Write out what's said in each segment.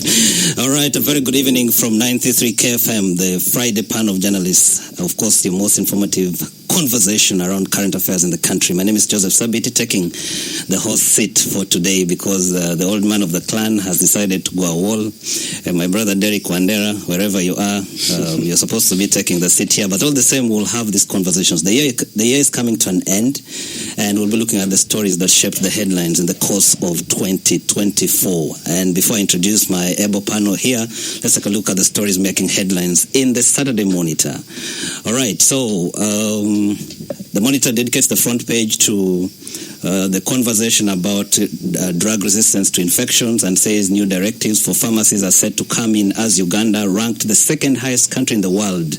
All right, a very good evening from 93 KFM, the Friday Pan of Journalists. Of course, the most informative conversation around current affairs in the country. My name is Joseph Sabiti, taking the host seat for today because the old man of the clan has decided to go AWOL. And my brother Derek Wandera, wherever you are, you're supposed to be taking the seat here. But all the same, we'll have these conversations. The year is coming to an end, and we'll be looking at the stories that shaped the headlines in the course of 2024. And before I introduce my able panel here, let's take a look at the stories making headlines in the Saturday Monitor. All right, so the Monitor dedicates the front page to the conversation about drug resistance to infections and says new directives for pharmacies are set to come in as Uganda, ranked the second highest country in the world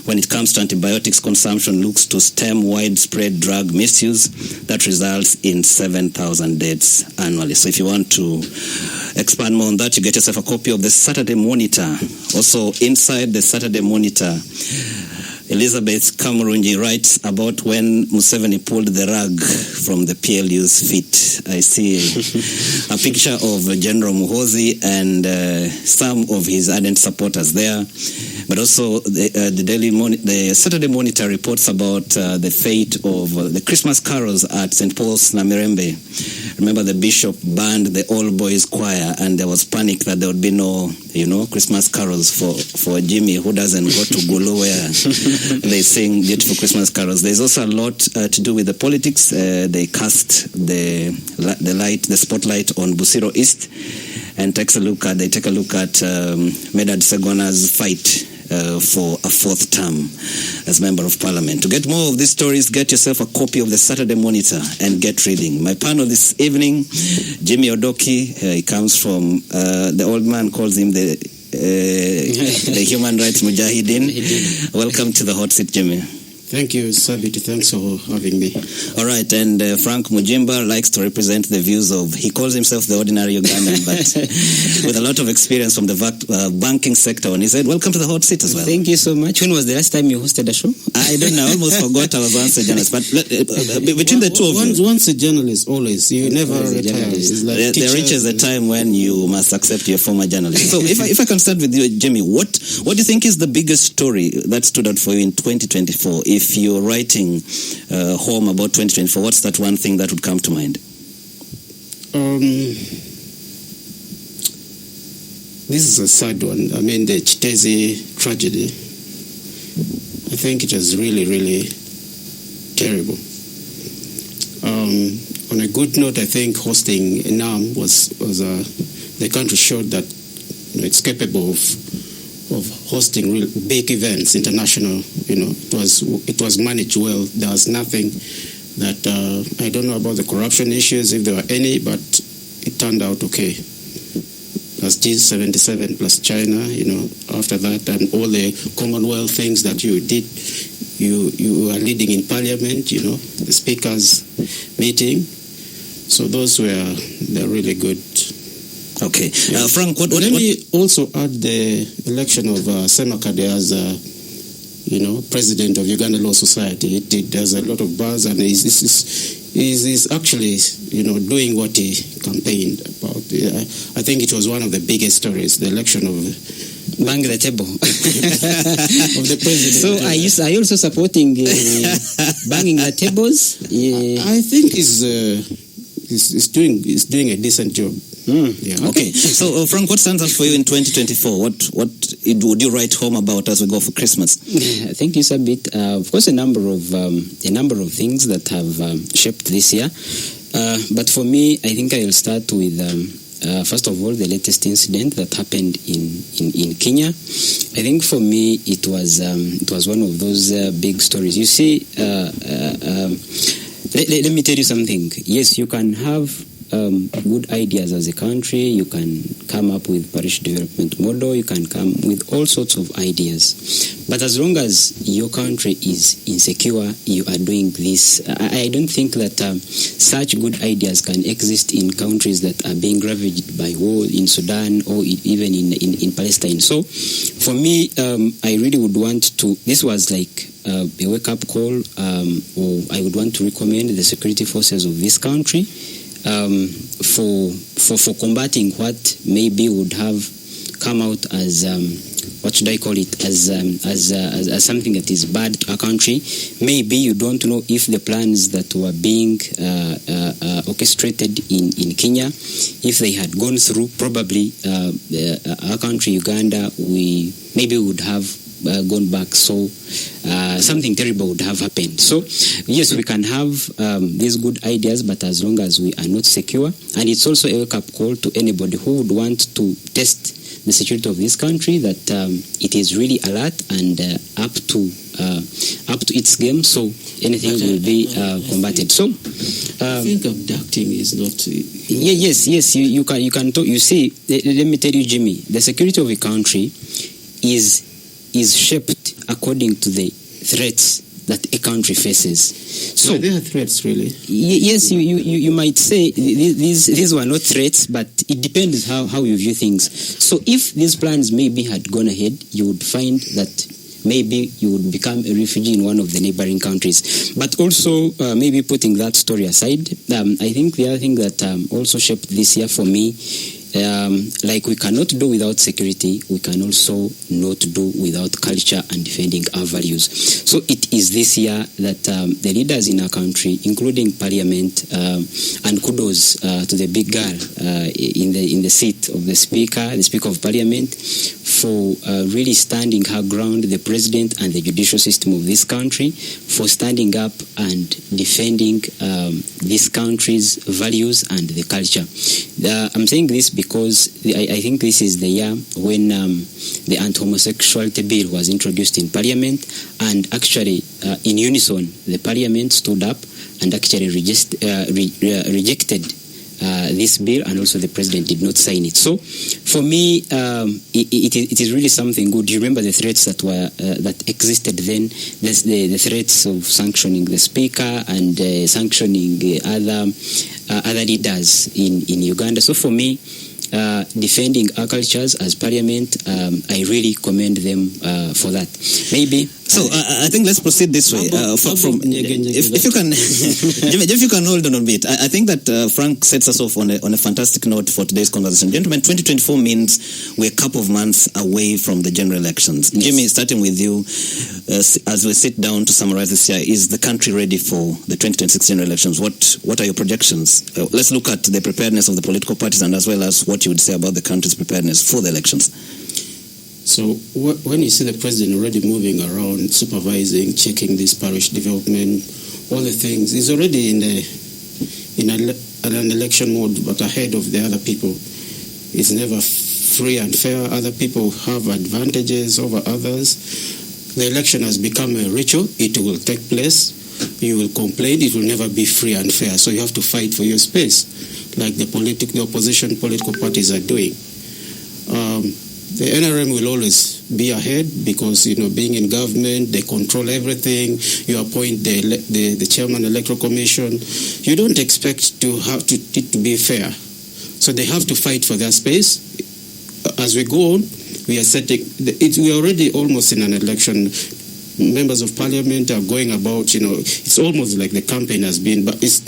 when it comes to antibiotics consumption, looks to stem widespread drug misuse that results in 7,000 deaths annually. So if you want to expand more on that, you get yourself a copy of the Saturday Monitor. Also inside the Saturday Monitor, Elizabeth Kamurungi writes about when Museveni pulled the rug from the PLU's feet. I see a picture of General Muhoozi and some of his ardent supporters there. But also the Saturday Monitor reports about the fate of the Christmas carols at St. Paul's Namirembe. Remember, the bishop banned the all-boys choir, and there was panic that there would be no, Christmas carols for Jimmy, who doesn't go to Gulu where they sing beautiful Christmas carols. There's also a lot to do with the politics. They cast the spotlight on Busiro East, and they take a look at Medad Seguna's fight for a fourth term as Member of Parliament. To get more of these stories, get yourself a copy of the Saturday Monitor and get reading. My panel this evening, Jimmy Odoki. He comes from, the old man calls him the Human Rights Mujahideen. Welcome to the Hotseat, Jimmy. Thank you, Sabiti. Thanks for having me. All right, and Frank Mujimba likes to represent the views of, he calls himself the ordinary Ugandan, but with a lot of experience from the banking sector. And he said, welcome to the Hot Seat as well. Thank you so much. When was the last time you hosted a show? I don't know. I almost forgot I was once a journalist. But between the two of you. Once a journalist, always. You never retire. Like there reaches a time when you must accept your former journalist. So if I can start with you, Jimmy, what do you think is the biggest story that stood out for you in 2024? If you're writing home about 2024, what's that one thing that would come to mind? This is a sad one. I mean, the Chitezi tragedy. I think it was really, really terrible. On a good note, I think hosting NAM was the country showed that it's capable of hosting real big events, international. It was managed well. There was nothing that I don't know about the corruption issues, if there were any, but it turned out okay. Plus G77 plus China, after that, and all the Commonwealth things that you did, you are leading in Parliament, the Speaker's meeting. So those they're really good. Okay. Yeah. Frank, what let me also add the election of Semakade as president of Uganda Law Society. There's a lot of buzz, and he's actually doing what he campaigned about. I think it was one of the biggest stories, the election of bang the table of the president. So are you also supporting banging the tables? Yeah. I think he's doing a decent job. Yeah. Okay. So, Frank, what stands out for you in 2024? What would you write home about as we go for Christmas? Thank you, Sabit. Of course, a number of things that have shaped this year. But for me, I think I will start with first of all the latest incident that happened in Kenya. I think for me it was one of those big stories. You see, let me tell you something. Yes, you can have good ideas as a country. You can come up with parish development model. You can come with all sorts of ideas. But as long as your country is insecure, you are doing this. I don't think that such good ideas can exist in countries that are being ravaged by war, in Sudan or even in Palestine. So for me, I really would want to, this was like a wake-up call, or I would want to recommend the security forces of this country for combating what maybe would have come out as what should I call it, as something that is bad to our country. Maybe you don't know if the plans that were being orchestrated in Kenya, if they had gone through, probably our country, Uganda, we would have gone back. So something terrible would have happened. So yes, we can have these good ideas, but as long as we are not secure, and it's also a wake-up call to anybody who would want to test the security of this country, that it is really alert and up to its game. So anything will be combated. So I think abducting is not. Yes. You can talk. You see, let me tell you, Jimmy, the security of a country is shaped according to the threats that a country faces. So there are threats, really. Yes, you might say these were not threats, but it depends how you view things. So if these plans maybe had gone ahead, you would find that maybe you would become a refugee in one of the neighboring countries. But also, maybe putting that story aside, I think the other thing that also shaped this year for me, like we cannot do without security, we can also not do without culture and defending our values. So it is this year that the leaders in our country, including Parliament, and kudos to the big girl in the seat of the Speaker of Parliament, for really standing her ground, the President and the judicial system of this country, for standing up and defending this country's values and the culture. I'm saying this because I think this is the year when the anti-homosexuality bill was introduced in Parliament, and actually in unison the Parliament stood up and actually rejected this bill, and also the President did not sign it. So for me, it is really something good. You remember the threats that existed then, the threats of sanctioning the Speaker and sanctioning other leaders in Uganda. So for me, defending our cultures as Parliament, I really commend them for that. Maybe. So I think let's proceed this way. If you can, if you can hold on a bit, I think that Frank sets us off on a fantastic note for today's conversation. Gentlemen, 2024 means we're a couple of months away from the general elections. Yes. Jimmy, starting with you, as we sit down to summarize this year, is the country ready for the 2026 general elections? What are your projections? Let's look at the preparedness of the political parties, and as well as what you would say about the country's preparedness for the elections. So when you see the president already moving around, supervising, checking this parish development, all the things, he's already in an election mode, but ahead of the other people. It's never free and fair. Other people have advantages over others. The election has become a ritual. It will take place. You will complain. It will never be free and fair. So you have to fight for your space, like the opposition political parties are doing. The NRM will always be ahead because, being in government, they control everything. You appoint the chairman electoral commission. You don't expect it to be fair. So they have to fight for their space. As we go on, we are we are already almost in an election. Members of parliament are going about, it's almost like the campaign has been, but it's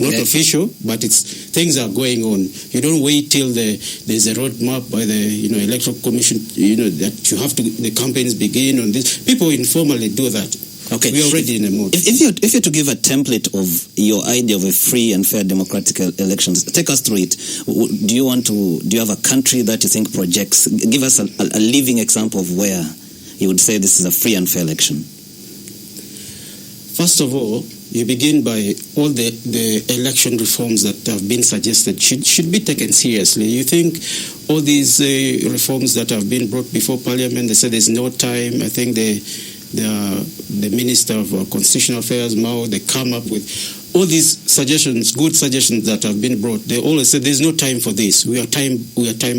not official, but things are going on. You don't wait till there's a roadmap by the electoral commission, that the campaigns begin on this. People informally do that. Okay, we're already in a mode. If you're to give a template of your idea of a free and fair democratic elections, take us through it. Do you have a country that you think projects? Give us a living example of where you would say this is a free and fair election. First of all, you begin by all the election reforms that have been suggested should be taken seriously. You think all these reforms that have been brought before Parliament, they say there's no time. I think the Minister of Constitutional Affairs, Mao, they come up with all these suggestions, good suggestions that have been brought. They always say there's no time for this. We are time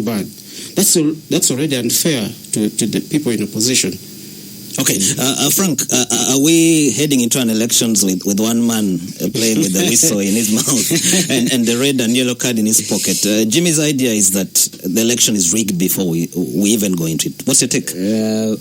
bound. That's already unfair to the people in opposition. Okay, Frank, are we heading into an elections with one man playing with the whistle in his mouth and the red and yellow card in his pocket? Jimmy's idea is that the election is rigged before we even go into it. What's your take?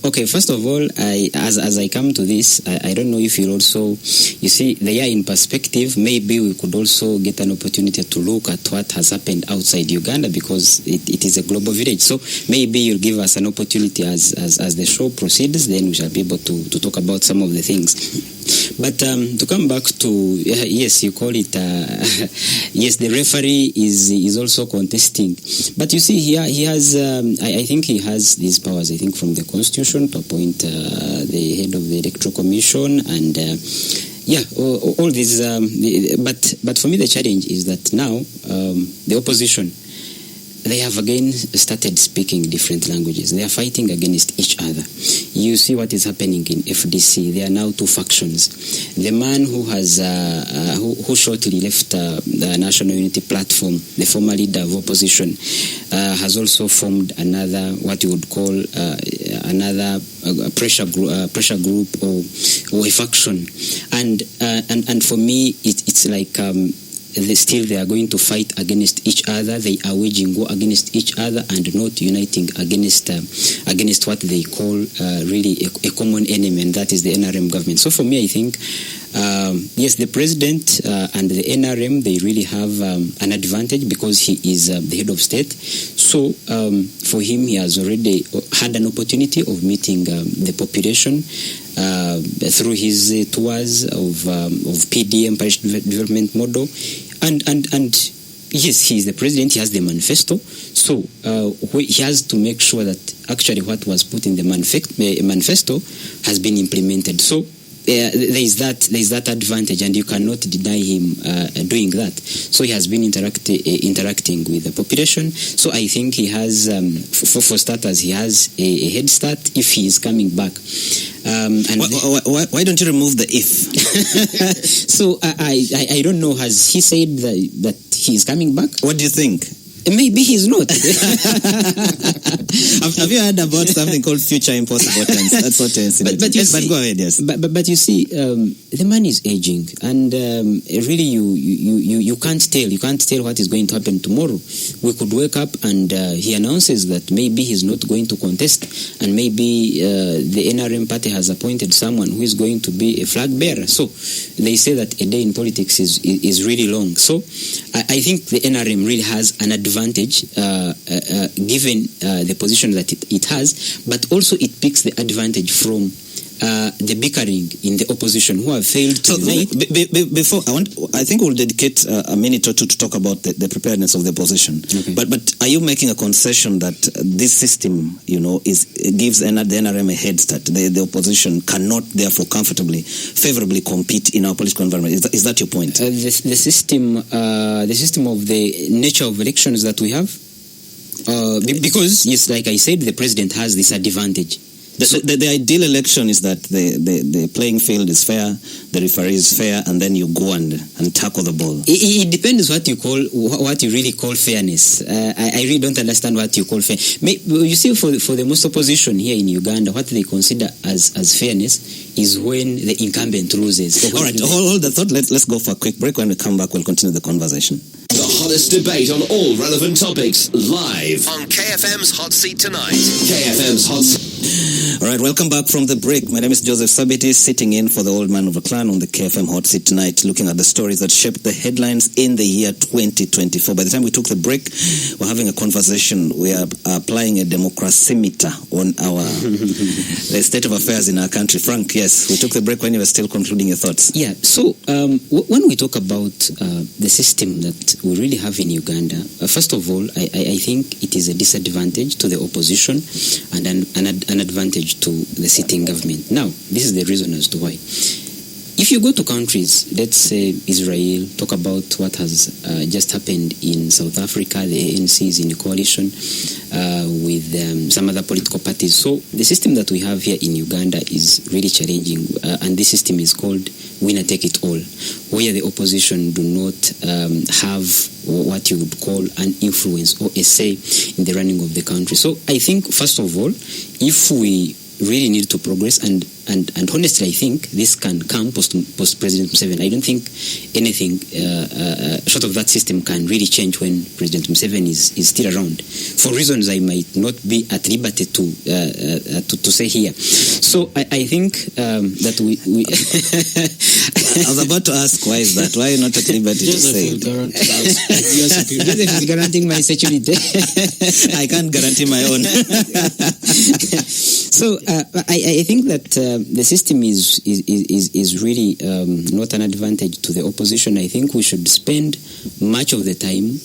Okay, first of all, as I come to this, I don't know if you'll also, you see, the year in perspective, maybe we could also get an opportunity to look at what has happened outside Uganda, because it is a global village. So maybe you'll give us an opportunity as the show proceeds, then we shall be able to talk about some of the things. But to come back to, yes, you call it, yes, the referee is also contesting. But you see, he has, I think he has these powers, I think, from the Constitution to appoint the head of the Electoral Commission and all these. But for me, the challenge is that now the opposition, they have again started speaking different languages. They are fighting against each other. You see what is happening in FDC. There are now two factions. The man who has who shortly left the National Unity Platform, the former leader of opposition, has also formed another, what you would call another pressure group or a faction. And for me, it's like. They are going to fight against each other. They are waging war against each other and not uniting against what they call really a common enemy, and that is the NRM government. So for me, I think yes, the president and the NRM, they really have an advantage because he is the head of state. So for him, he has already had an opportunity of meeting the population through his tours of PDM, Parish Development Model, and yes, he is the president. He has the manifesto, so he has to make sure that actually what was put in the manifesto has been implemented. So there is that advantage, and you cannot deny him doing that. So he has been interacting with the population. So I think he has, for starters, he has a head start if he is coming back. And why don't you remove the if? So I don't know. Has he said that he is coming back? What do you think? Maybe he's not. Have you heard about something called future impossible tense? That's what you're insinuating. But go ahead, yes. But you see, the man is aging, and really, you can't tell. You can't tell what is going to happen tomorrow. We could wake up and he announces that maybe he's not going to contest, and maybe the NRM party has appointed someone who is going to be a flag bearer. So they say that a day in politics is really long. So I think the NRM really has an advantage given the position that it has, but also it picks the advantage from the bickering in the opposition who have failed to unite. Before I think we'll dedicate a minute or two to talk about the preparedness of the opposition. Okay. But are you making a concession that this system, gives the NRM a head start? The opposition cannot therefore favorably compete in our political environment. Is that your point? The system of the nature of elections that we have, because yes, like I said, the president has this advantage. The ideal election is that the playing field is fair, the referee is fair, and then you go and tackle the ball. It depends what you really call fairness. I really don't understand what you call fair. You see, for the most opposition here in Uganda, what they consider as fairness is when the incumbent loses. All right, hold the thought. Let's go for a quick break. When we come back, we'll continue the conversation. The hottest debate on all relevant topics, live on KFM's Hot Seat tonight. KFM's Hot Seat. All right, welcome back from the break. My name is Joseph Sabiti, sitting in for the old man of a clan on the KFM Hot Seat tonight, looking at the stories that shaped the headlines in the year 2024. By the time we took the break, we're having a conversation. We are applying a democracymeter on the state of affairs in our country. Frank, yes, we took the break when you were still concluding your thoughts. Yeah, so when we talk about the system that we really have in Uganda, first of all, I think it is a disadvantage to the opposition and an advantage to the sitting government. Now, this is the reason as to why. If you go to countries, let's say Israel, talk about what has just happened in South Africa, the ANC is in a coalition with some other political parties. So the system that we have here in Uganda is really challenging, and this system is called winner take it all, where the opposition do not have what you would call an influence or a say in the running of the country. So I think, first of all, if we really need to progress, and honestly, I think this can come post President Museveni. I don't think anything short of that system can really change when President Museveni is still around, for reasons I might not be at liberty to say here. So I think that we I was about to ask, why is that? Why are you not at liberty to say it? Joseph is guaranteeing my security. I can't guarantee my own. So I think that the system is really not an advantage to the opposition. I think we should spend much of the time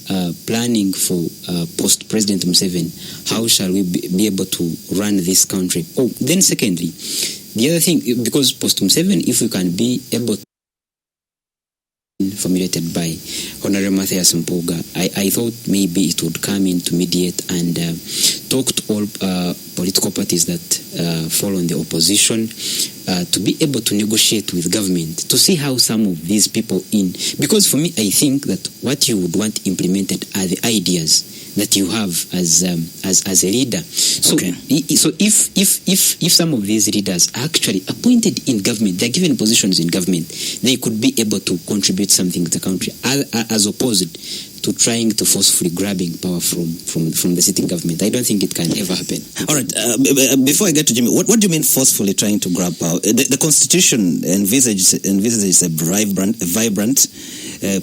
planning for post-President Museveni. How shall we be able to run this country? Oh, then secondly, the other thing, because post-Museveni, if we can be able to formulated by Honorable Matthias Mpuga, I thought maybe it would come in to mediate and talk to all political parties that fall on the opposition to be able to negotiate with government to see how some of these people because for me, I think that what you would want implemented are the ideas that you have as a leader. So, okay. So if some of these leaders are actually appointed in government, they're given positions in government, they could be able to contribute something to the country, as opposed to trying to forcefully grabbing power from the sitting government. I don't think it can ever happen. All right. Before I get to Jimmy, what do you mean forcefully trying to grab power? The Constitution envisages a vibrant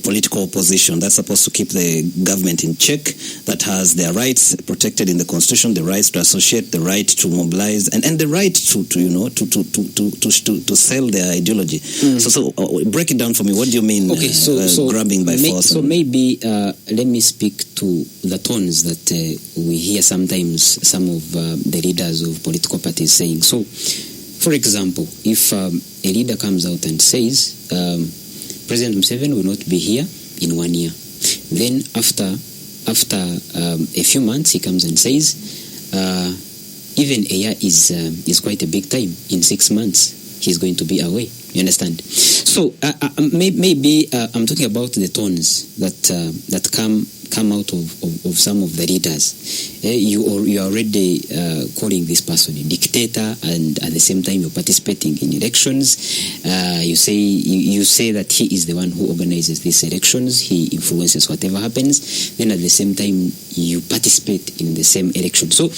political opposition that's supposed to keep the government in check, that has their rights protected in the Constitution, the rights to associate, the right to mobilize, and the right to sell their ideology. So break it down for me. What do you mean? Okay, so grabbing by force? So maybe let me speak to the tones that we hear sometimes some of the leaders of political parties saying. So, for example, if a leader comes out and says President Museveni will not be here in 1 year, then after a few months he comes and says even a year is quite a big time. In 6 months he's going to be away. You understand? So maybe I'm talking about the tones that come out of some of the leaders. You are already calling this person a dictator, and at the same time you're participating in elections. You say that he is the one who organizes these elections. He influences whatever happens. Then at the same time you participate in the same election. So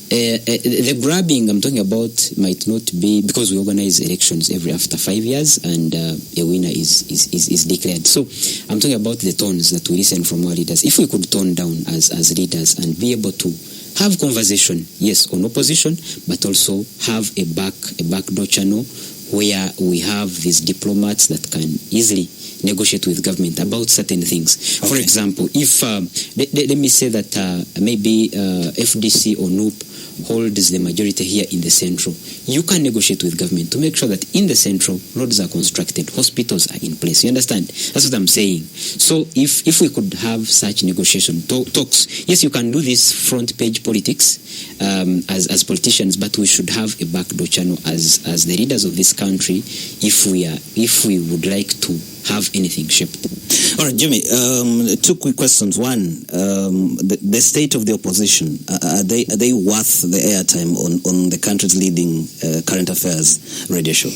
the grabbing I'm talking about might not be, because we organize elections after 5 years, and a winner is declared. So I'm talking about the tones that we listen from our leaders. If we could tone down as leaders and be able to have conversation, yes, on opposition, but also have a backdoor channel where we have these diplomats that can easily negotiate with government about certain things. Okay. For example, if let me say that maybe FDC or NUP holds the majority here in the central, you can negotiate with government to make sure that in the central roads are constructed, hospitals are in place. You understand? That's what I'm saying. So if we could have such negotiation talks, yes, you can do this front page politics as politicians, but we should have a backdoor channel as the leaders of this country if we would like to have anything shaped. All right, Jimmy, 2 quick questions. One, the state of the opposition, are they worth the airtime on the country's leading current affairs radio show?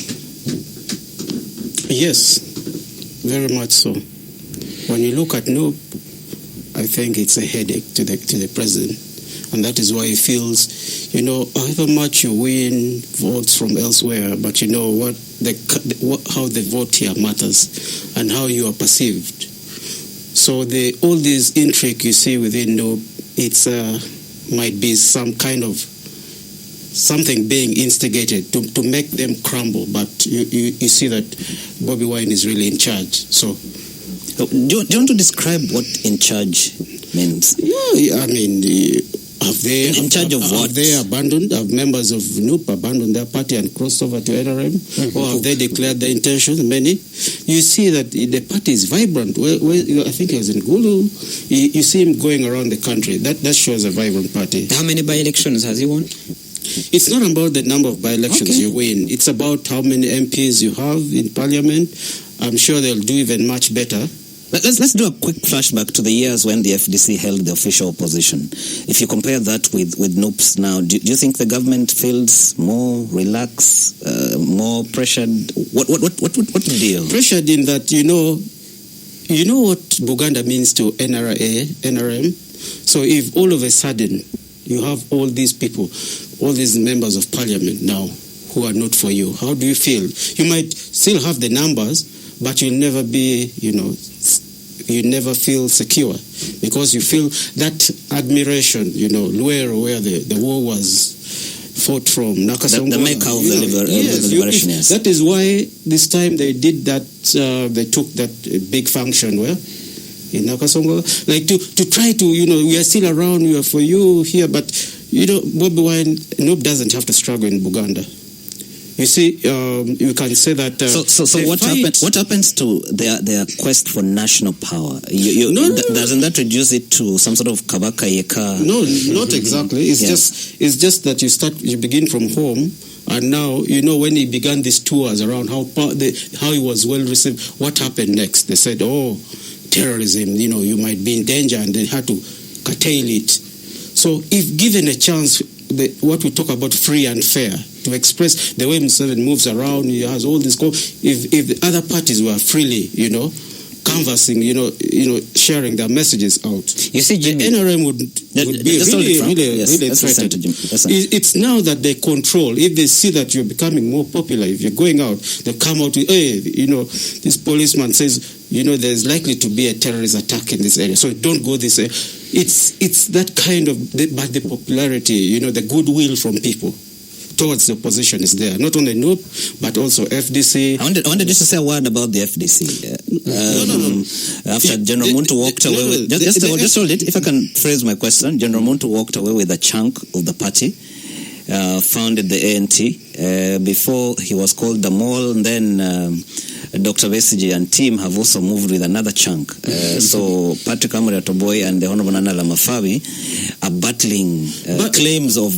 Yes, very much so. When you look at NUP, I think it's a headache to the president. And that is why he feels, however much you win votes from elsewhere, but you know what, how the vote here matters and how you are perceived. So all this intrigue you see within NUP, it's might be some kind of something being instigated to make them crumble. But you see that Bobby Wine is really in charge. So, do you want to describe what in charge means? Yeah, I mean. Have they in charge of what? Have they abandoned? Have members of NUP abandoned their party and crossed over to NRM? Mm-hmm. Or have they declared their intentions? Many. You see that the party is vibrant. I think he was in Gulu. You see him going around the country. That shows a vibrant party. How many by-elections has he won? It's not about the number of by-elections you win. It's about how many MPs you have in parliament. I'm sure they'll do even much better Let's do a quick flashback to the years when the FDC held the official opposition. If you compare that with NUPS now, do you think the government feels more relaxed, more pressured? What the deal? Pressured in that, you know what Buganda means to NRM? So if all of a sudden you have all these people, all these members of parliament now who are not for you, how do you feel? You might still have the numbers, but you'll never be, you never feel secure because you feel that admiration, Luero, where the war was fought from, Nakasongo. The maker of the liberation, yes. That is why this time they did that, they took that big function where in Nakasongo, like to try to, we are still around, we are for you here, but, Bobi Wine, Noob doesn't have to struggle in Buganda. You see, you can say that. So what happens to their quest for national power? Doesn't that reduce it to some sort of Kabaka Yeka? No, not exactly. It's just that you begin from home, and now when he began these tours around how he was well received. What happened next? They said, "Oh, terrorism. You might be in danger," and they had to curtail it. So, if given a chance, what we talk about free and fair. To express the way Museveni moves around, he has all this. If the other parties were freely, canvassing, sharing their messages out, you see, Jimmy, the NRM would be really threatened. It's now that they control. If they see that you're becoming more popular, if you're going out, they come out with, hey, this policeman says, there's likely to be a terrorist attack in this area, so don't go this way. It's that kind of, but the popularity, the goodwill from people towards the opposition is there. Not only NUP, but also FDC. I wanted just to say a word about the FDC. No. After General Muntu walked away with... Just hold it. If I can phrase my question. General Muntu walked away with a chunk of the party, founded the ANT. Before he was called the Mole, and then Dr. Besigye and team have also moved with another chunk. So Patrick Amuri Atoboy and the Honorable Nana Lamafabi are battling claims of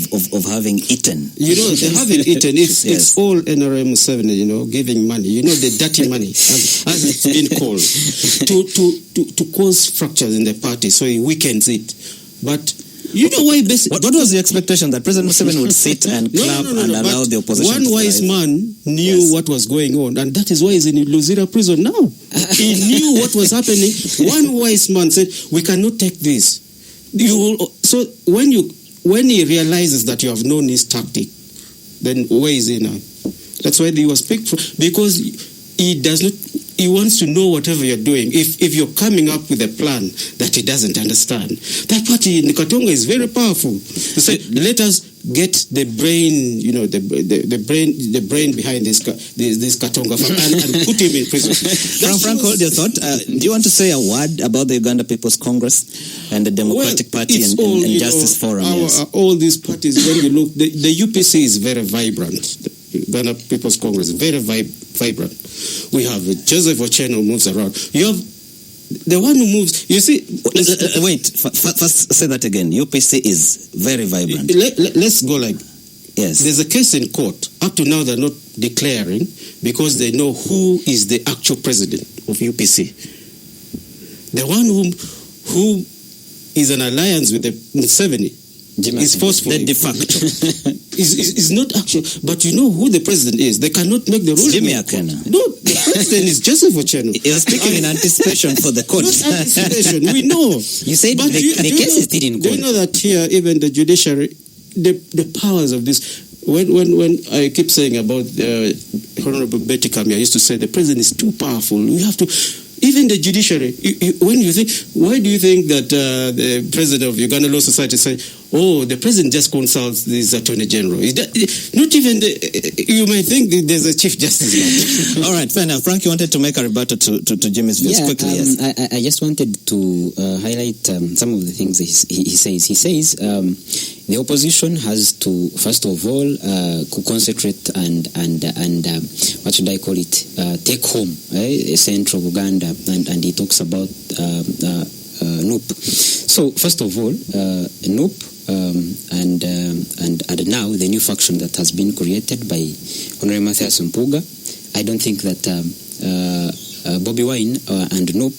having eaten. They haven't eaten. It's all NRM 7, giving money. The dirty money, as it's been called, to cause fractures in the party, so he weakens it. But why? What was the expectation that President Museveni would sit and clap and allow the opposition? One wise man knew what was going on, and that is why he's in Luzira prison now. He knew what was happening. One wise man said, "We cannot take this." So when he realizes that you have known his tactic, then where is he now? That's why he was picked because he does not. He wants to know whatever you're doing. If you're coming up with a plan that he doesn't understand, that party in Katonga is very powerful. They said, let us get the brain, the brain behind this Katonga and put him in prison. Frank, hold your thought. Do you want to say a word about the Uganda People's Congress and the Democratic Party and Justice Forum? All these parties, when you look, the UPC is very vibrant. The Uganda People's Congress, very vibrant. We have Joseph Ochieng moves around. You have the one who moves. You see, wait. First, say that again. UPC is very vibrant. Let's go like. Yes. There's a case in court. Up to now, they're not declaring because they know who is the actual president of UPC. The one who is an alliance with the Museveni. Is forceful. The de facto. is not actual. But you know who the president is. They cannot make the ruling. Jimmy Akena. No, the president is Joseph Ochieng. You're speaking in anticipation for the court. Not anticipation. We know. You said but the case is still in court. Do you know that here, even the judiciary, the powers of this... When I keep saying about Honorable Betty Kami, I used to say the president is too powerful. We have to... Even the judiciary, why do you think that the president of Uganda Law Society said, oh, the president just consults this attorney general? Not even you might think there's a chief justice. All right, fair enough. Frank, you wanted to make a rebuttal to Jimmy's views quickly. Yes. I just wanted to highlight some of the things he says. He says the opposition has to, first of all, concentrate and what should I call it? Take home central Uganda, and he talks about NUP. So first of all, NUP and now the new faction that has been created by Honorable Mathias Mpuga, I don't think that Bobby Wine and Noop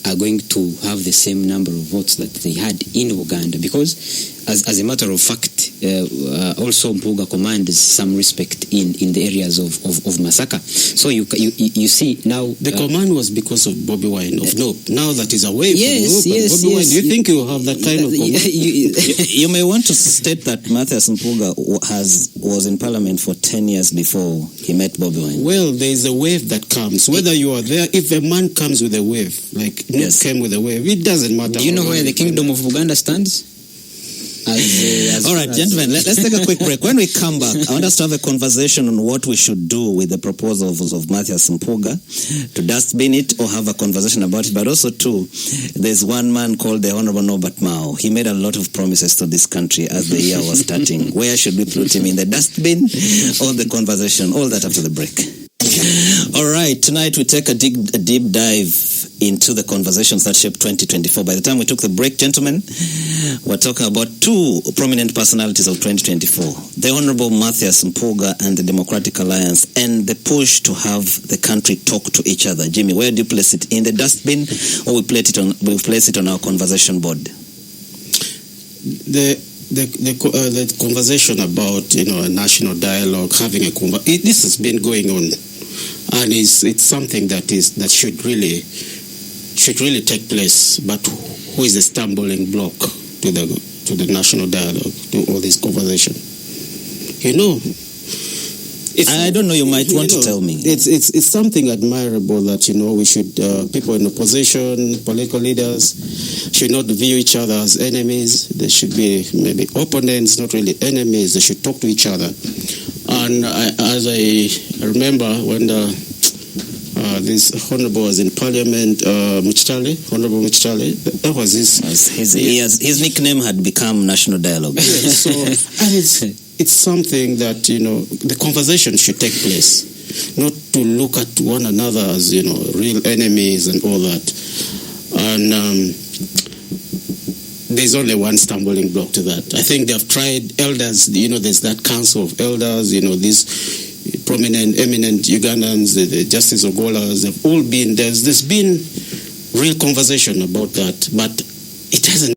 are going to have the same number of votes that they had in Uganda, because as a matter of fact, also Mpuga commands some respect in the areas of Masaka. So you see now the command was because of Bobby Wine of Noop. Now that is away from Noop, Bobby Wine, do you think you have that kind of command? You may want to state that Mathias Mpuga was in Parliament for 10 years before he met Bobby Wine. Well, there is a wave that comes. Whether you are there, if a man comes with a wave, like Noop came with a wave, it doesn't matter. Do you know where the Kingdom of Uganda stands? All right, gentlemen, let's take a quick break. When we come back, I want us to have a conversation on what we should do with the proposals of Mathias Mpuga, to dustbin it or have a conversation about it. But also, too, there's one man called the Honorable Norbert Mao. He made a lot of promises to this country as the year was starting. Where should we put him, in the dustbin or the conversation? All that after the break. All right, tonight we take a deep dive into the conversations that shaped 2024. By the time we took the break, gentlemen, we're talking about two prominent personalities of 2024. The Honorable Mathias Mpuga and the Democratic Alliance, and the push to have the country talk to each other. Jimmy, where do you place it? In the dustbin, or we place it on our conversation board? The conversation about a national dialogue, having this has been going on, and it's something that should really take place. But who is the stumbling block to the national dialogue, to all this conversation? I don't know. You might want to tell me. It's something admirable that we should people in opposition, political leaders, should not view each other as enemies. They should be maybe opponents, not really enemies. They should talk to each other. And as I remember when this honorable was in Parliament, Honorable Muchitale, that was his nickname had become National Dialogue. Yes, so and it's something that the conversation should take place, not to look at one another as real enemies and all that. And there's only one stumbling block to that. I think they've tried elders. There's that council of elders. These prominent, eminent Ugandans, the Justice Ogolas, they've all been there. There's been real conversation about that, but it hasn't.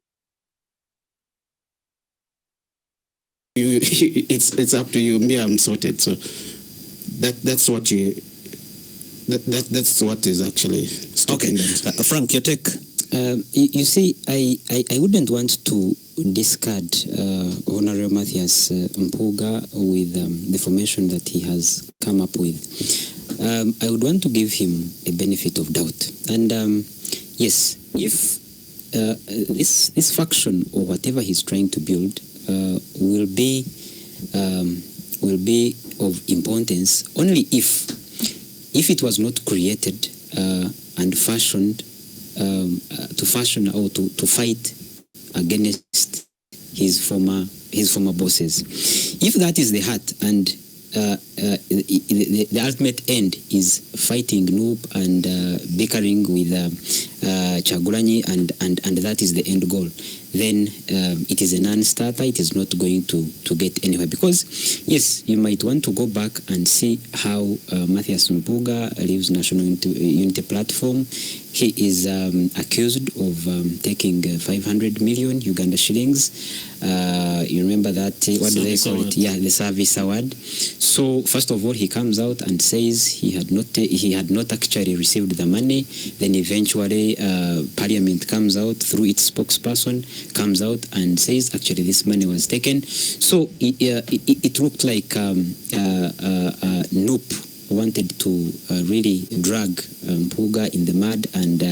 It's up to you. Me, I'm sorted. So that's what is actually stopping them. Frank, your take. You see, I wouldn't want to discard Honorable Mathias Mpuga with the formation that he has come up with. I would want to give him a benefit of doubt. And yes, if this faction or whatever he's trying to build will be of importance only if it was not created and fashioned to fight against his former bosses. If that is the heart and the ultimate end is fighting Noop and bickering with Chagulanyi and that is the end goal, then it is a non-starter. It is not going to get anywhere, because yes, you might want to go back and see how Mathias Mpuga leaves National Unity Platform. He is accused of taking 500 million Uganda shillings. You remember that, what do they call it? Yeah, the service award. So first of all, he comes out and says he had not actually received the money. Then eventually Parliament comes out through its spokesperson, comes out and says actually this money was taken. So it looked like Noop wanted to really drag Mpuga in the mud, and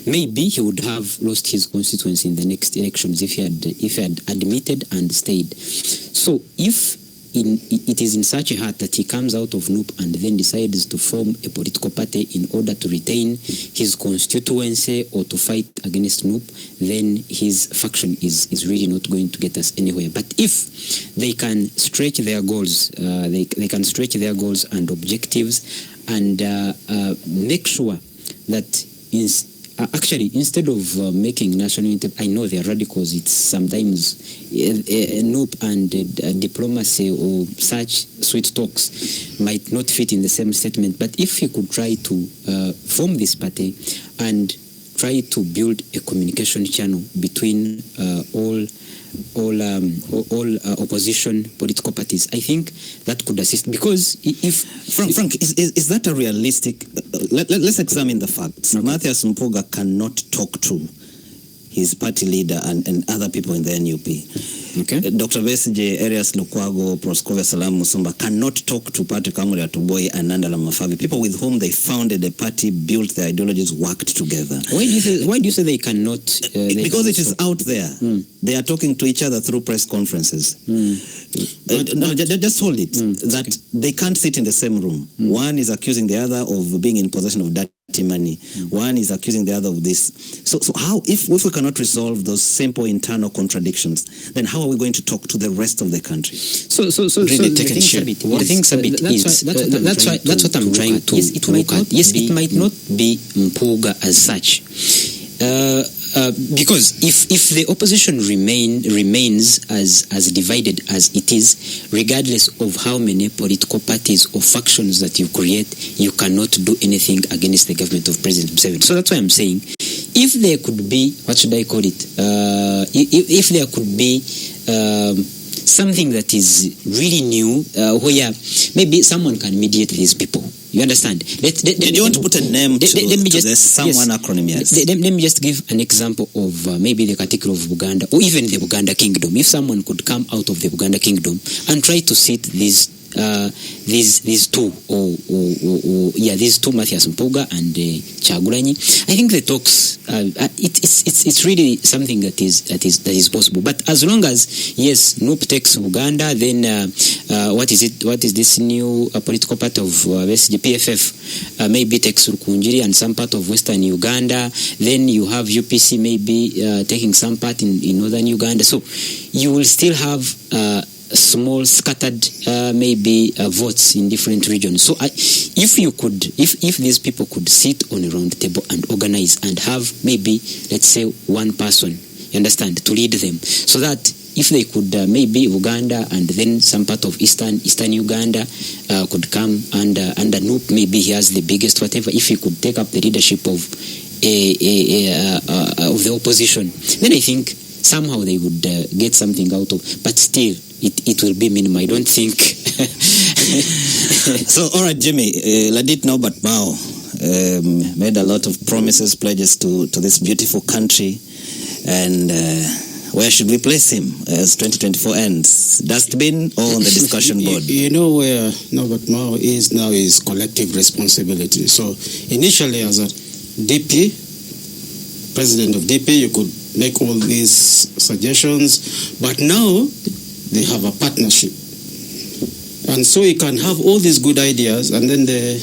maybe he would have lost his constituency in the next elections if he had admitted and stayed. So if it is in such a heart that he comes out of Noop and then decides to form a political party in order to retain his constituency or to fight against Noop, then his faction is really not going to get us anywhere. But if they can stretch their goals, they can stretch their goals and objectives and make sure that actually, instead of making national unity, I know they're radicals. It's sometimes NUP and diplomacy or such sweet talks might not fit in the same statement. But if you could try to form this party and try to build a communication channel between all opposition political parties, I think that could assist. Because if Frank, is that a realistic? Let's examine the facts. Okay. Mathias Mpuga cannot talk to his party leader and other people in the NUP. Okay. Dr. Besigye, Arias Lukwago, Proskovia Salam Musumba cannot talk to Patrick Amuri Atuboy and Nandala Mafabi, people with whom they founded a party, built their ideologies, worked together. Why do you say they cannot? Because it is out there. They are talking to each other through press conferences. Just hold it. That they can't sit in the same room. One is accusing the other of being in possession of dirty money. One is accusing the other of this. So how, if we cannot resolve those simple internal contradictions, then how are we going to talk to the rest of the country? The thing that's what I'm trying to look at. Yes, it might not be Mpuga as such. Because if the opposition remains as divided as it is, regardless of how many political parties or factions that you create, you cannot do anything against the government of President Museveni. So that's why I'm saying, if there could be, what should I call it? If there could be something that is really new, where maybe someone can mediate these people. You understand? Do you want to put a name to this someone acronym? Yes. Let me just give an example of maybe the category of Uganda, or even the Uganda Kingdom. If someone could come out of the Uganda Kingdom and try to sit these two, these two, Mathias Mpuga and Chagulanyi, I think the talks, it's really something that is possible. But as long as, yes, NUP takes Uganda, then what is this new political part of Besigye, PFF, maybe takes Rukunjiri and some part of Western Uganda, then you have UPC maybe taking some part in Northern Uganda. So you will still have small scattered votes in different regions. So if these people could sit on a round table and organize and have maybe, let's say, one person, you understand, to lead them, so that if they could maybe Uganda and then some part of Eastern Uganda could come under NUP, maybe he has the biggest whatever, if he could take up the leadership of the opposition, then I think somehow they would get something out of, but still it will be minimal. I don't think. So, all right, Jimmy, Ladit Norbert Mao made a lot of promises, pledges to this beautiful country, and where should we place him as 2024 ends? Dustbin or on the discussion board? You know where Norbert Mao is now is collective responsibility. So initially as a DP, president of DP, you could make all these suggestions, but now they have a partnership. And so you can have all these good ideas, and then the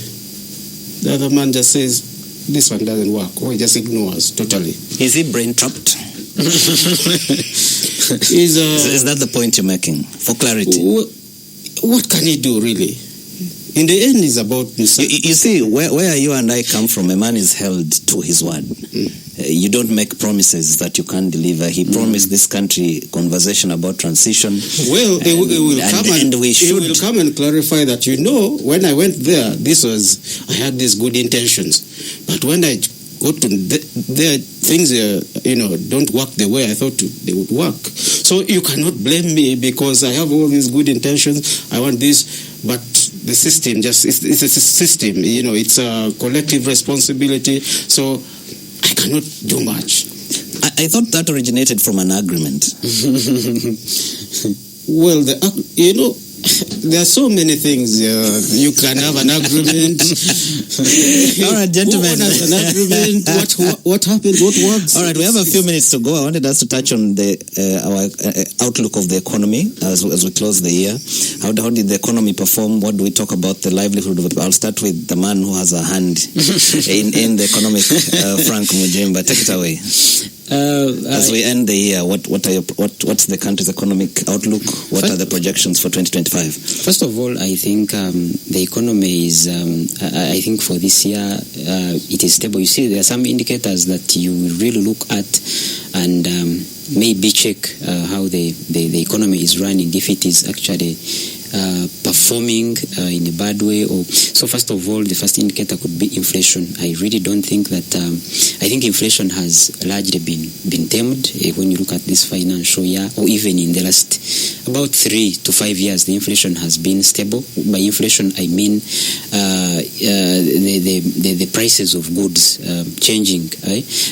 other man just says, this one doesn't work, or he just ignores totally. Is he brain trapped? Is that the point you're making? For clarity. What can he do, really? In the end, it's about himself. You see, where you and I come from, a man is held to his word. You don't make promises that you can't deliver. He promised this country conversation about transition. Well, he will come and clarify that, when I went there, I had these good intentions. But when I go to there, things don't work the way I thought they would work. So you cannot blame me because I have all these good intentions. I want this, but the system it's a system. It's a collective responsibility. So I cannot do much. I thought that originated from an agreement. Well, there are so many things. You can have an agreement. All right, gentlemen. Who has an agreement? What happens? What works? All right, we have a few minutes to go. I wanted us to touch on our outlook of the economy as we close the year. How did the economy perform? What do we talk about the livelihood of it? I'll start with the man who has a hand in the economic, Frank Mujimba. Take it away. As we end the year, what's the country's economic outlook? What are the projections for 2025? First of all, I think the economy is, I think for this year, it is stable. You see, there are some indicators that you really look at and maybe check how the economy is running, if it is actually performing in a bad way. So first of all, the first indicator could be inflation. I really don't think that, I think inflation has largely been tamed when you look at this financial year, or even in the last about 3 to 5 years, the inflation has been stable. By inflation, I mean the prices of goods changing.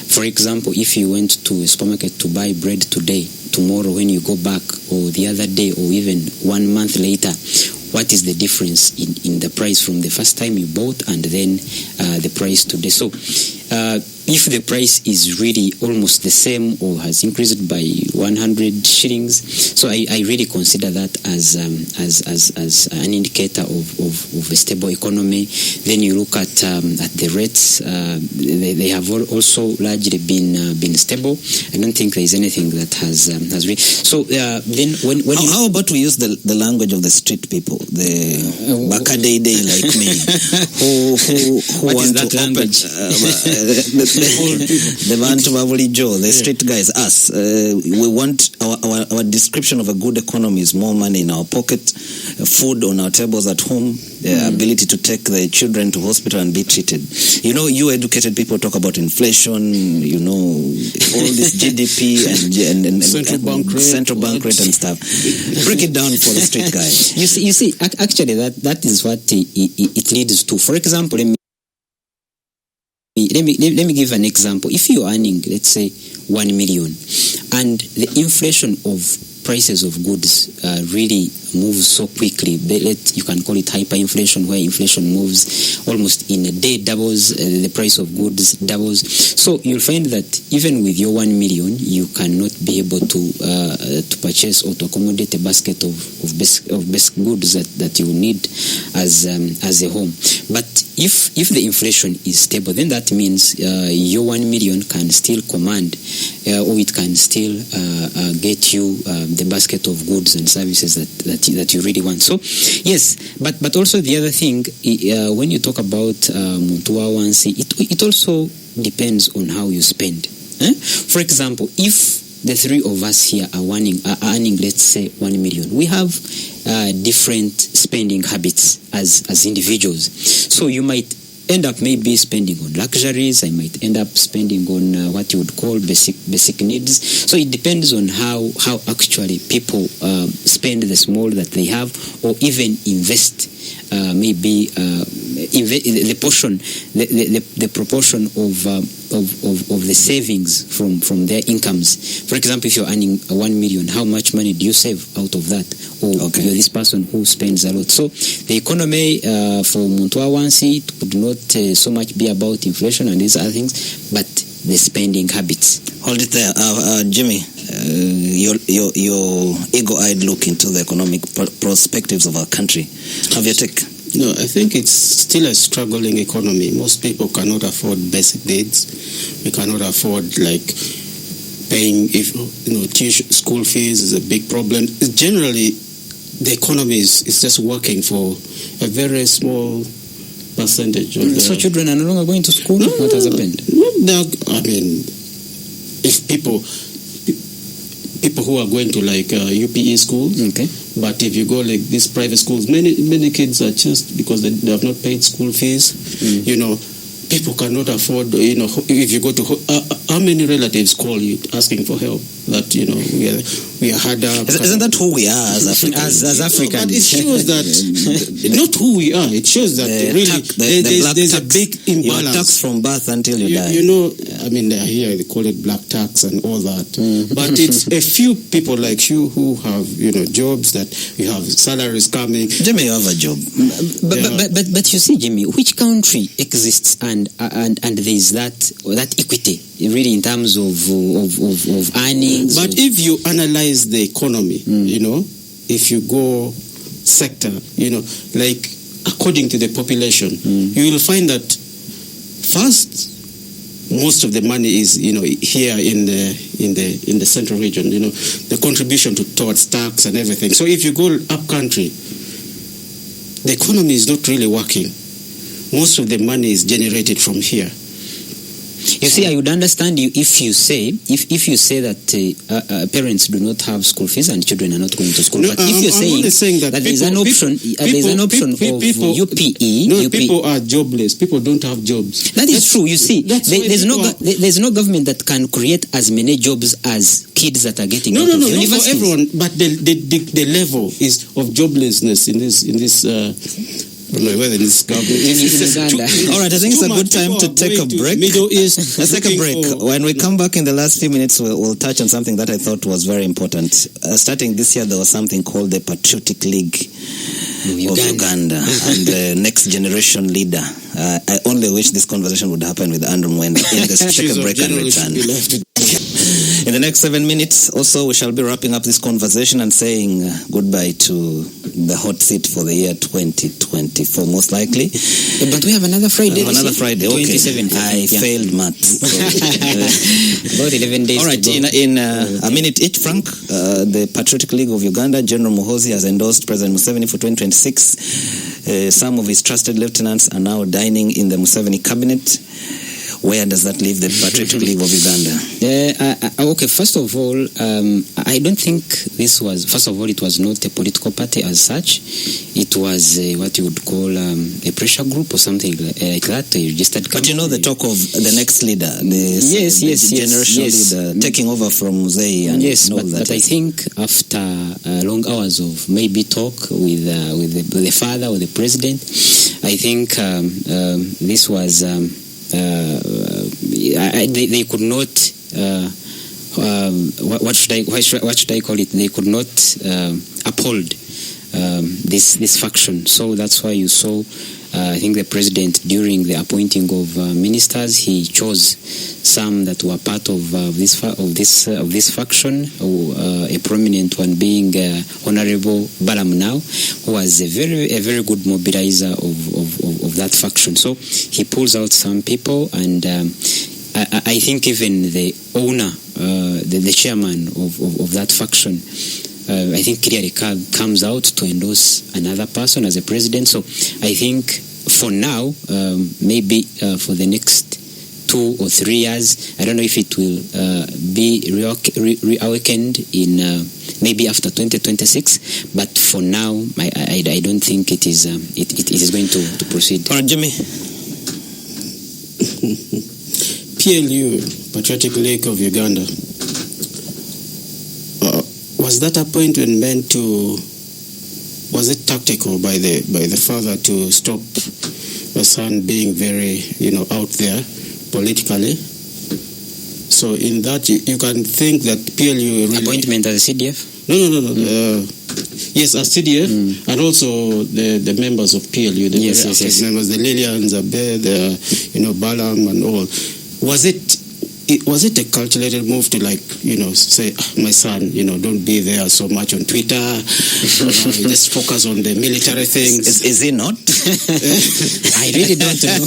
For example, if you went to a supermarket to buy bread today, tomorrow when you go back, or the other day, or even 1 month later, what is the difference in the price from the first time you bought and then the price today? So if the price is really almost the same or has increased by 100 shillings, so I really consider that as an indicator of a stable economy. Then you look at the rates; they have also largely been stable. I don't think there is anything that has really. So then when how about we use the language of the street people, the Bakadei like me, who what want is that to language? The Bantu Babuli Joe, the street guys, us. We want our description of a good economy is more money in our pocket, food on our tables at home, ability to take the children to hospital and be treated. You know, you educated people talk about inflation, you know, all this GDP and central bank rate and stuff. Break it down for the street guy. You see, actually, that is what it leads to. For example, let me give an example. If you're earning, let's say, 1 million, and the inflation of prices of goods really moves so quickly, you can call it hyperinflation, where inflation moves almost in a day, doubles, the price of goods doubles. So you'll find that even with your 1 million, you cannot be able to purchase or to accommodate a basket of basic goods that you need as a home. But if the inflation is stable, then that means your 1 million can still command, or it can still get you the basket of goods and services that you really want. So yes, but also the other thing, when you talk about Muntuawansi, it also depends on how you spend. For example, if the three of us here are earning, let's say, 1 million, we have different spending habits as individuals. So you might end up maybe spending on luxuries. I might end up spending on what you would call basic needs. So it depends on how actually people spend the small that they have, or even invest maybe the portion, the proportion of the savings from their incomes. For example, if you're earning 1 million, how much money do you save out of that? Or you're this person who spends a lot. So the economy for Muntuawansi, it could not so much be about inflation and these other things, but the spending habits. Hold it there, Jimmy. Your eagle-eyed look into the economic perspectives of our country. Have your take? No, I think it's still a struggling economy. Most people cannot afford basic needs. We cannot afford, like, paying, tuition, school fees is a big problem. Generally, the economy is just working for a very small percentage of So children are no longer going to school? No, what has happened? I mean, if people who are going to like UPE schools, okay. But if you go like these private schools, many kids are just because they have not paid school fees. People cannot afford. If you go to how many relatives call you asking for help? That we are hard up. Isn't that who we are as Africans? As Africans, but it shows that not who we are. It shows that there's a big imbalance. Your tax from birth until you die. I mean, here they call it black tax and all that. But it's a few people like you who have jobs that you have salaries coming. Jimmy, you have a job. But you see, Jimmy, which country exists and there is that equity really in terms of earnings? But if you analyze the economy, if you go sector, like according to the population, you will find that first most of the money is, here in the central region, the contribution towards tax and everything. So if you go up country, the economy is not really working. Most of the money is generated from here. You see, I would understand you if you say that parents do not have school fees and children are not going to school. No, but if you're saying that there is an option, of UPE. No, people are jobless. People don't have jobs. That is true. You see, there's no government that can create as many jobs as kids that are getting out of universities. Not for everyone, but the level is of joblessness in this. Whether it's Uganda. All right, I think it's a good time to take a break. Middle East. Let's take a break. When we come back in the last few minutes, we'll touch on something that I thought was very important. Starting this year, there was something called the Patriotic League of Uganda and the next generation leader. I only wish this conversation would happen with Andrew Mwenda. Let's take a break and return. In the next 7 minutes also, we shall be wrapping up this conversation and saying goodbye to the hot seat for the year 2024, most likely. But we have another Friday. Another Friday, okay. I failed maths. About 11 days. All right, in a minute each, Frank, the Patriotic League of Uganda, General Muhoozi has endorsed President Museveni for 2026. Some of his trusted lieutenants are now dining in the Museveni cabinet. Where does that leave the Patriotic League of Uganda? Okay, first of all, I don't think this was, first of all, it was not a political party as such. It was what you would call a pressure group or something like that, a registered company. But the talk of the next leader, the generation leader, taking over from Musei and all that. But I think after long hours of maybe talk with the father or the president, I think this was... they could not. What should I call it? They could not uphold this faction. So that's why you saw. I think the president, during the appointing of ministers, he chose some that were part of this faction. A prominent one being Honorable Balam now, who was a very good mobilizer of that faction. So he pulls out some people, and I think even the owner, the chairman of that faction, I think clearly comes out to endorse another person as a president. So I think for now, maybe for the next 2 or 3 years, I don't know if it will be reawakened in maybe after 2026. But for now, I don't think it is going to proceed. All right, Jimmy. PLU, Patriotic League of Uganda. Was that appointment meant to? Was it tactical by the father to stop the son being very out there politically? So in that you can think that PLU really appointment as a CDF. No. Yes, as CDF, and also the members of PLU, the members, the Lilians, the Balam and all. Was it a calculated move to say, my son, don't be there so much on Twitter, just focus on the military things? Is he not? I really don't know.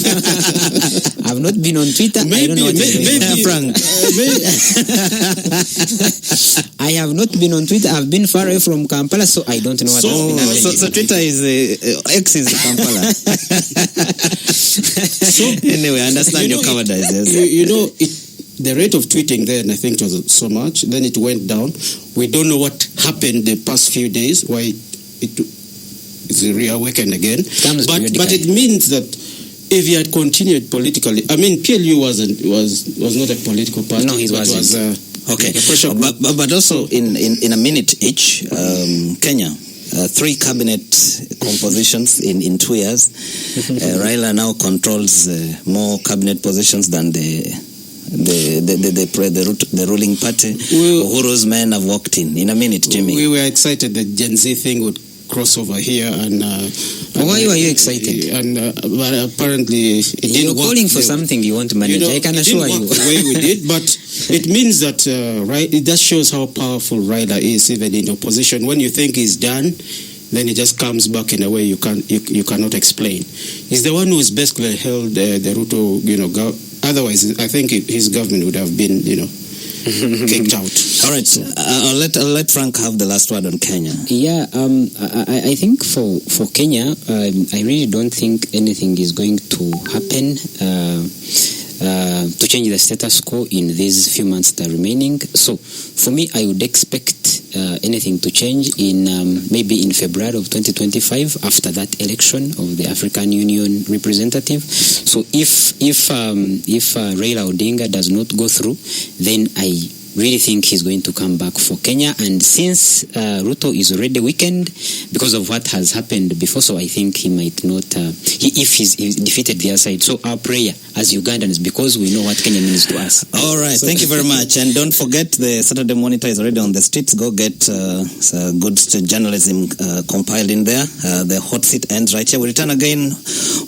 I've not been on Twitter. I don't know what maybe Frank. I have not been on Twitter. I've been far away from Kampala, so I don't know what has been happening. So Twitter is X is Kampala. Anyway, I understand your cowardice. Yes. The rate of tweeting then, I think, was so much. Then it went down. We don't know what happened the past few days, why it is reawakened again. But it means that if he had continued politically, I mean, PLU was not a political party. No, it wasn't. Okay, but also in a minute each, Kenya. 3 cabinet compositions in 2 years. Raila now controls more cabinet positions than the ruling party. Uhuru's men have walked in a minute, Jimmy. We were excited that Gen Z thing would cross over here, and why were you excited? But apparently it didn't You're calling for something you want to manage. I can assure you. The way we did, but it means that it just shows how powerful Raila is, even in opposition. When you think he's done, then he just comes back in a way you cannot explain. He's the one who's basically held the Ruto, Otherwise, I think his government would have been, kicked out. All right, I'll let Frank have the last word on Kenya. Yeah, I think for Kenya, I really don't think anything is going to happen to change the status quo in these few months that are remaining. So for me, I would expect anything to change in maybe in February of 2025 after that election of the African Union representative. So if Raila Odinga does not go through, then I really think he's going to come back for Kenya. And since Ruto is already weakened because of what has happened before, so I think he might not, if he's defeated the other side. So our prayer as Ugandans, because we know what Kenya means to us. All right, thank you very much. And don't forget, the Saturday Monitor is already on the streets. Go get good journalism compiled in there. The hot seat ends right here. We return again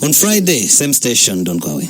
on Friday, same station. Don't go away.